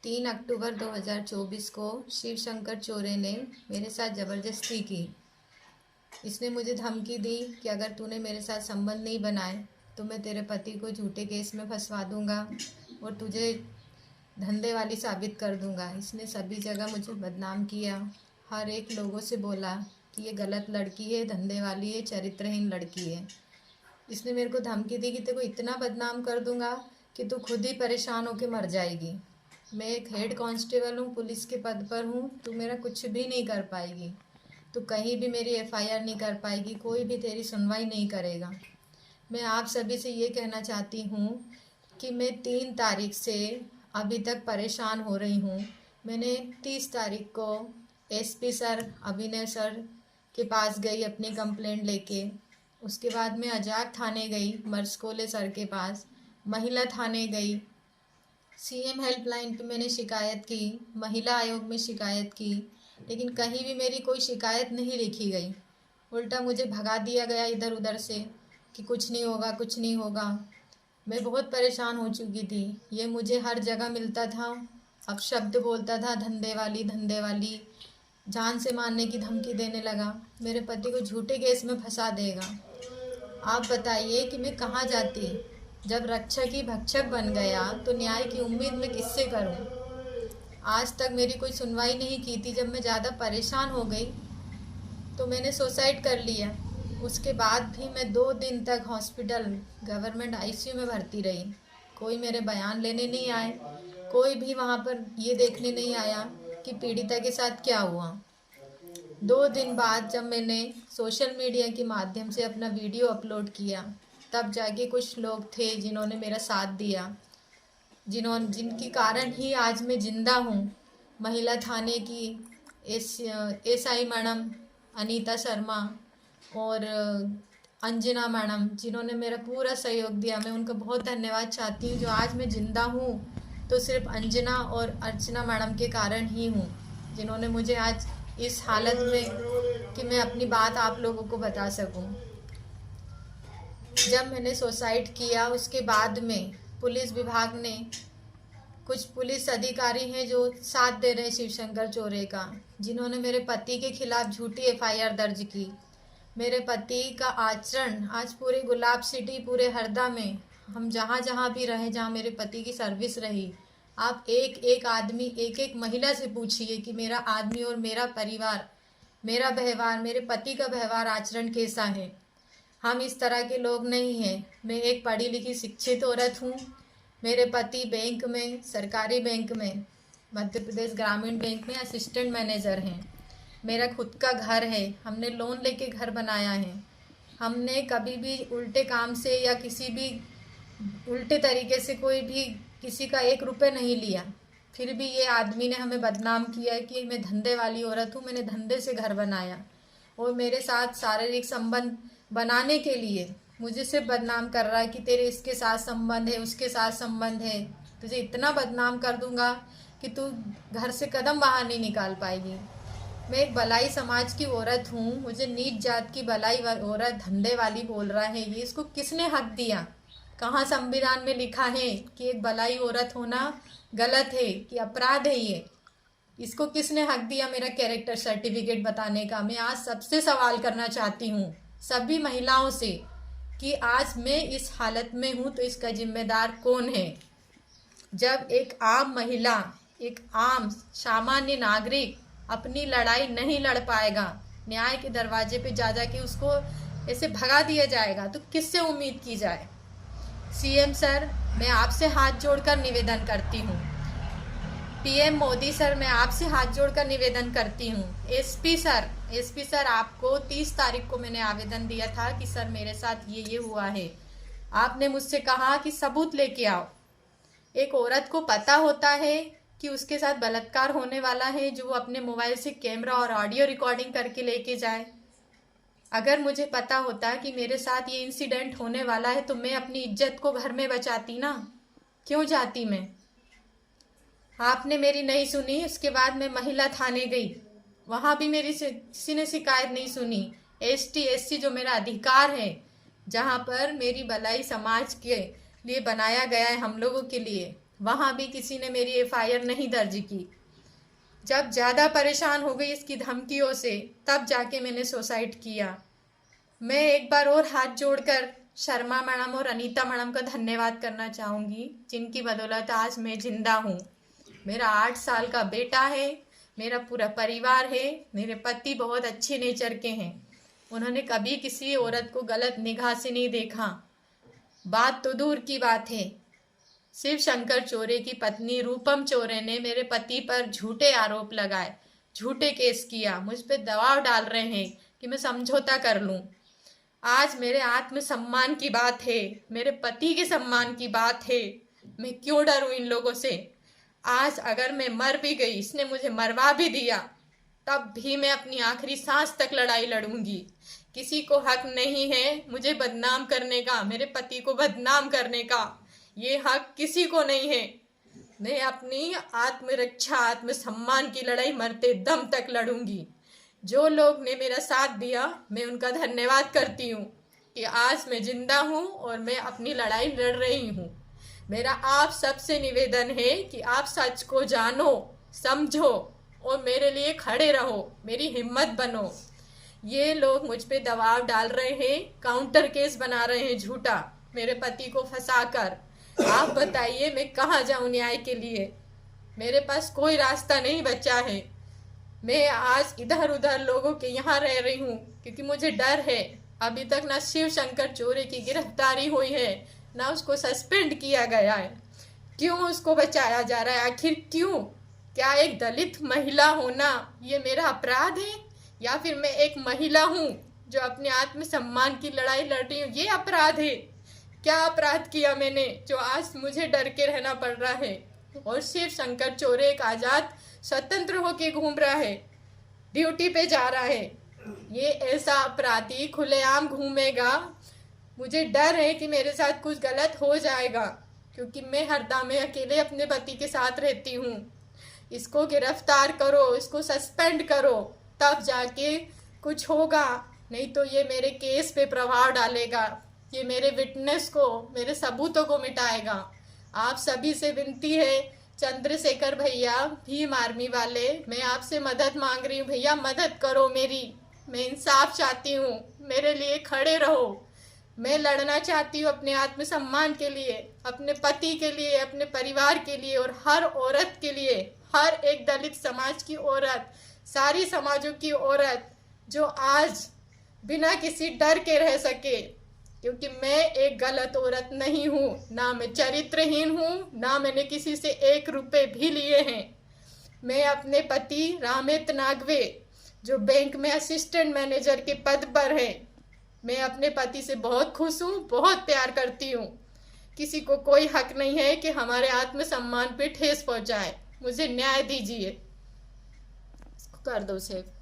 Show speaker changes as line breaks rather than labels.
3 अक्टूबर 2024 को शिव शंकर चोरे ने मेरे साथ ज़बरदस्ती की। इसने मुझे धमकी दी कि अगर तूने मेरे साथ संबंध नहीं बनाए तो मैं तेरे पति को झूठे केस में फंसवा दूंगा और तुझे धंधे वाली साबित कर दूंगा। इसने सभी जगह मुझे बदनाम किया। हर एक लोगों से बोला कि ये गलत लड़की है, धंधे वाली है, चरित्रहीन लड़की है। इसने मेरे को धमकी दी कि तेरे को इतना बदनाम कर दूंगा कि तू खुद ही परेशान होकर मर जाएगी। मैं एक हेड कांस्टेबल हूँ, पुलिस के पद पर हूँ, तू मेरा कुछ भी नहीं कर पाएगी। तू कहीं भी मेरी एफआईआर नहीं कर पाएगी, कोई भी तेरी सुनवाई नहीं करेगा। मैं आप सभी से ये कहना चाहती हूँ कि मैं 3 तारीख से अभी तक परेशान हो रही हूँ। मैंने 30 तारीख को एसपी सर, अभिनय सर के पास गई अपनी कंप्लेंट लेके। उसके बाद मैं अजाक थाने गई, मर्सकोले सर के पास, महिला थाने गई, सीएम हेल्पलाइन पे मैंने शिकायत की, महिला आयोग में शिकायत की, लेकिन कहीं भी मेरी कोई शिकायत नहीं लिखी गई। उल्टा मुझे भगा दिया गया इधर उधर से कि कुछ नहीं होगा, कुछ नहीं होगा। मैं बहुत परेशान हो चुकी थी। ये मुझे हर जगह मिलता था, अपशब्द बोलता था, धंधे वाली, जान से मारने की धमकी देने लगा। मेरे पति को झूठे केस में फंसा देगा। आप बताइए कि मैं कहाँ जाती। जब रक्षक ही भक्षक बन गया तो न्याय की उम्मीद मैं किससे करूं। आज तक मेरी कोई सुनवाई नहीं की थी। जब मैं ज़्यादा परेशान हो गई तो मैंने सुसाइड कर लिया। उसके बाद भी मैं 2 दिन तक हॉस्पिटल गवर्नमेंट आईसीयू में भर्ती रही। कोई मेरे बयान लेने नहीं आए, कोई भी वहाँ पर ये देखने नहीं आया कि पीड़िता के साथ क्या हुआ। 2 दिन बाद जब मैंने सोशल मीडिया के माध्यम से अपना वीडियो अपलोड किया, तब जाके कुछ लोग थे जिन्होंने मेरा साथ दिया, जिनके कारण ही आज मैं जिंदा हूँ। महिला थाने की एसआई मैडम अनीता शर्मा और अंजना मैडम, जिन्होंने मेरा पूरा सहयोग दिया, मैं उनका बहुत धन्यवाद चाहती हूँ। जो आज मैं जिंदा हूँ तो सिर्फ अंजना और अर्चना मैडम के कारण ही हूँ, जिन्होंने मुझे आज इस हालत में कि मैं अपनी बात आप लोगों को बता सकूं। जब मैंने सुसाइड किया उसके बाद में पुलिस विभाग ने, कुछ पुलिस अधिकारी हैं जो साथ दे रहे हैं शिवशंकर चोरे का, जिन्होंने मेरे पति के खिलाफ झूठी एफआईआर दर्ज की। मेरे पति का आचरण आज पूरे गुलाब सिटी, पूरे हरदा में, हम जहाँ जहाँ भी रहे, जहाँ मेरे पति की सर्विस रही, आप एक एक आदमी, एक एक महिला से पूछिए कि मेरा आदमी और मेरा परिवार, मेरा व्यवहार, मेरे पति का व्यवहार आचरण कैसा है। हम इस तरह के लोग नहीं हैं। मैं एक पढ़ी लिखी शिक्षित औरत हूँ। मेरे पति बैंक में, सरकारी बैंक में, मध्य प्रदेश ग्रामीण बैंक में असिस्टेंट मैनेजर हैं। मेरा खुद का घर है, हमने लोन लेके घर बनाया है। हमने कभी भी उल्टे काम से या किसी भी उल्टे तरीके से कोई भी किसी का 1 रुपये नहीं लिया। फिर भी ये आदमी ने हमें बदनाम किया कि मैं धंधे वाली औरत हूँ, मैंने धंधे से घर बनाया, और मेरे साथ शारीरिक संबंध बनाने के लिए मुझे सिर्फ बदनाम कर रहा है कि तेरे इसके साथ संबंध है, उसके साथ संबंध है, तुझे इतना बदनाम कर दूंगा कि तू घर से कदम बाहर नहीं निकाल पाएगी। मैं एक भलाई समाज की औरत हूँ, मुझे नीच जात की भलाई औरत धंधे वाली बोल रहा है। ये इसको किसने हक दिया? कहाँ संविधान में लिखा है कि एक भलाई औरत होना गलत है, कि अपराध है ये? इसको किसने हक दिया मेरा कैरेक्टर सर्टिफिकेट बताने का? मैं आज सबसे सवाल करना चाहती हूँ, सभी महिलाओं से, कि आज मैं इस हालत में हूँ तो इसका जिम्मेदार कौन है? जब एक आम महिला, एक आम सामान्य नागरिक अपनी लड़ाई नहीं लड़ पाएगा, न्याय के दरवाजे पे जा के उसको ऐसे भगा दिया जाएगा, तो किससे उम्मीद की जाए? सीएम सर, मैं आपसे हाथ जोड़कर निवेदन करती हूँ। पीएम मोदी सर, मैं आपसे हाथ जोड़कर निवेदन करती हूँ। एसपी सर, आपको 30 तारीख को मैंने आवेदन दिया था कि सर मेरे साथ ये हुआ है। आपने मुझसे कहा कि सबूत लेके आओ। एक औरत को पता होता है कि उसके साथ बलात्कार होने वाला है, जो वो अपने मोबाइल से कैमरा और ऑडियो रिकॉर्डिंग करके लेके जाए। अगर मुझे पता होता कि मेरे साथ ये इंसिडेंट होने वाला है तो मैं अपनी इज्जत को घर में बचाती ना, क्यों जाती मैं? आपने मेरी नहीं सुनी। उसके बाद मैं महिला थाने गई, वहाँ भी मेरी किसी ने शिकायत नहीं सुनी। एसटी एससी जो मेरा अधिकार है, जहाँ पर मेरी भलाई समाज के लिए बनाया गया है, हम लोगों के लिए, वहाँ भी किसी ने मेरी एफआईआर नहीं दर्ज की। जब ज़्यादा परेशान हो गई इसकी धमकियों से, तब जाके मैंने सुसाइड किया। मैं एक बार और हाथ जोड़कर शर्मा मैडम और अनीता मैडम का धन्यवाद करना चाहूँगी, जिनकी बदौलत आज मैं जिंदा हूँ। मेरा 8 साल का बेटा है, मेरा पूरा परिवार है, मेरे पति बहुत अच्छे नेचर के हैं। उन्होंने कभी किसी औरत को गलत निगाह से नहीं देखा। बात तो दूर की बात है, शिव शंकर चौरे की पत्नी रूपम चौरे ने मेरे पति पर झूठे आरोप लगाए, झूठे केस किया, मुझ पे दबाव डाल रहे हैं कि मैं समझौता कर लूं। आज मेरे आत्मसम्मान की बात है, मेरे पति के सम्मान की बात है। मैं क्यों डरूं इन लोगों से? आज अगर मैं मर भी गई, इसने मुझे मरवा भी दिया, तब भी मैं अपनी आखिरी सांस तक लड़ाई लड़ूंगी। किसी को हक नहीं है मुझे बदनाम करने का, मेरे पति को बदनाम करने का। ये हक किसी को नहीं है। मैं अपनी आत्मरक्षा, आत्मसम्मान की लड़ाई मरते दम तक लड़ूंगी। जो लोग ने मेरा साथ दिया, मैं उनका धन्यवाद करती हूँ कि आज मैं जिंदा हूँ और मैं अपनी लड़ाई लड़ रही हूँ। मेरा आप सबसे निवेदन है कि आप सच को जानो, समझो और मेरे लिए खड़े रहो, मेरी हिम्मत बनो। ये लोग मुझ पे दबाव डाल रहे हैं, काउंटर केस बना रहे हैं झूठा, मेरे पति को फंसाकर। आप बताइए मैं कहाँ जाऊँ न्याय के लिए? मेरे पास कोई रास्ता नहीं बचा है। मैं आज इधर उधर लोगों के यहाँ रह रही हूँ क्योंकि मुझे डर है। अभी तक ना शिव शंकर चौरे की गिरफ्तारी हुई है, ना उसको सस्पेंड किया गया है। क्यों उसको बचाया जा रहा है? आखिर क्यों? क्या एक दलित महिला होना ये मेरा अपराध है, या फिर मैं एक महिला हूँ जो अपने आत्मसम्मान की लड़ाई लड़ रही हूँ, ये अपराध है? क्या अपराध किया मैंने जो आज मुझे डर के रहना पड़ रहा है? और शिव शंकर चौरे एक आज़ाद स्वतंत्र होके घूम रहा है, ड्यूटी पे जा रहा है। ये ऐसा अपराधी खुलेआम घूमेगा, मुझे डर है कि मेरे साथ कुछ गलत हो जाएगा, क्योंकि मैं हरदम में अकेले अपने पति के साथ रहती हूँ। इसको गिरफ्तार करो, इसको सस्पेंड करो, तब जाके कुछ होगा, नहीं तो ये मेरे केस पे प्रभाव डालेगा, ये मेरे विटनेस को, मेरे सबूतों को मिटाएगा। आप सभी से विनती है, चंद्रशेखर भैया, भीम आर्मी वाले, मैं आपसे मदद मांग रही हूँ भैया, मदद करो मेरी। मैं इंसाफ चाहती हूँ, मेरे लिए खड़े रहो। मैं लड़ना चाहती हूँ अपने आत्मसम्मान के लिए, अपने पति के लिए, अपने परिवार के लिए और हर औरत के लिए, हर एक दलित समाज की औरत, सारी समाजों की औरत जो आज बिना किसी डर के रह सके। क्योंकि मैं एक गलत औरत नहीं हूँ, ना मैं चरित्रहीन हूँ, ना मैंने किसी से 1 रुपए भी लिए हैं। मैं अपने पति रामेत नागवे, जो बैंक में असिस्टेंट मैनेजर के पद पर है, मैं अपने पति से बहुत खुश हूँ, बहुत प्यार करती हूँ। किसी को कोई हक नहीं है कि हमारे आत्मसम्मान पे ठेस पहुँचाए। मुझे न्याय दीजिए। कर दो सेव।